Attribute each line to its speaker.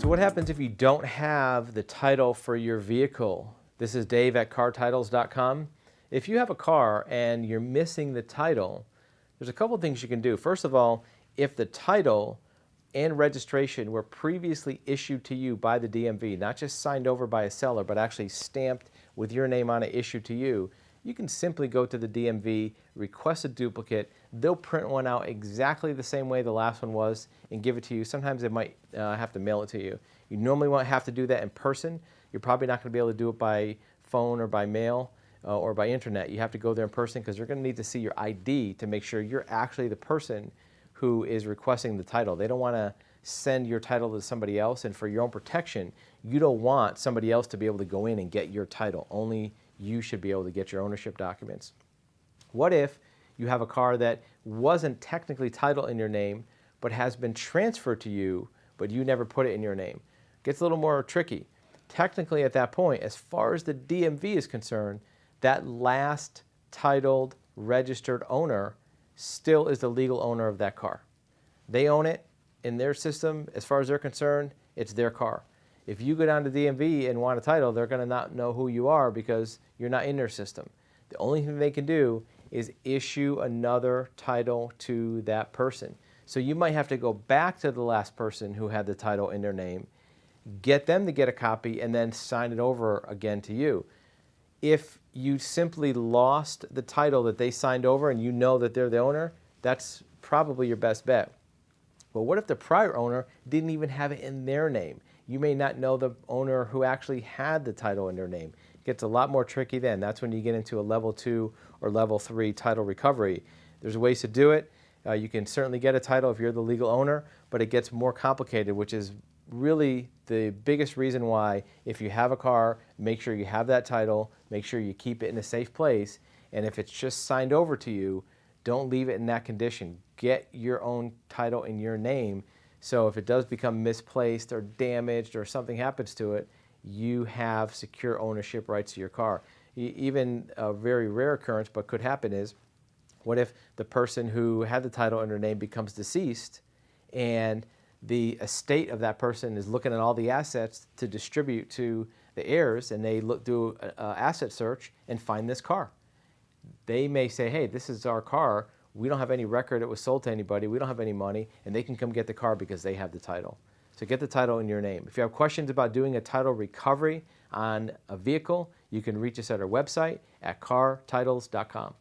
Speaker 1: So what happens if you don't have the title for your vehicle? This is Dave at cartitles.com. If you have a car and you're missing the title, there's a couple things you can do. First of all, if the title and registration were previously issued to you by the DMV, not just signed over by a seller, but actually stamped with your name on it, issued to you, you can simply go to the DMV, request a duplicate. They'll print one out exactly the same way the last one was and give it to you. Sometimes they might have to mail it to you. You normally won't have to do that in person. You're probably not going to be able to do it by phone or by mail or by internet. You have to go there in person because they're going to need to see your ID to make sure you're actually the person who is requesting the title. They don't want to send your title to somebody else, and for your own protection, you don't want somebody else to be able to go in and get your title. Only you should be able to get your ownership documents. What if you have a car that wasn't technically titled in your name, but has been transferred to you, but you never put it in your name? It gets a little more tricky. Technically at that point, as far as the DMV is concerned, that last titled, registered owner still is the legal owner of that car. They own it in their system. As far as they're concerned, it's their car. If you go down to DMV and want a title, they're going to not know who you are because you're not in their system. The only thing they can do is issue another title to that person. So you might have to go back to the last person who had the title in their name, get them to get a copy, and then sign it over again to you. If you simply lost the title that they signed over and you know that they're the owner, that's probably your best bet. But what if the prior owner didn't even have it in their name? You may not know the owner who actually had the title in their name. It gets a lot more tricky then. That's when you get into a level 2 or level 3 title recovery. There's ways to do it. You can certainly get a title if you're the legal owner, but it gets more complicated, which is really the biggest reason why, if you have a car, make sure you have that title, make sure you keep it in a safe place, and if it's just signed over to you, don't leave it in that condition. Get your own title in your name, so if it does become misplaced or damaged or something happens to it, you have secure ownership rights to your car. Even a very rare occurrence, but could happen, is what if the person who had the title in their name becomes deceased and the estate of that person is looking at all the assets to distribute to the heirs, and they do an asset search and find this car. They may say, hey, this is our car. We don't have any record it was sold to anybody. We don't have any money, and they can come get the car because they have the title. So get the title in your name. If you have questions about doing a title recovery on a vehicle, you can reach us at our website at cartitles.com.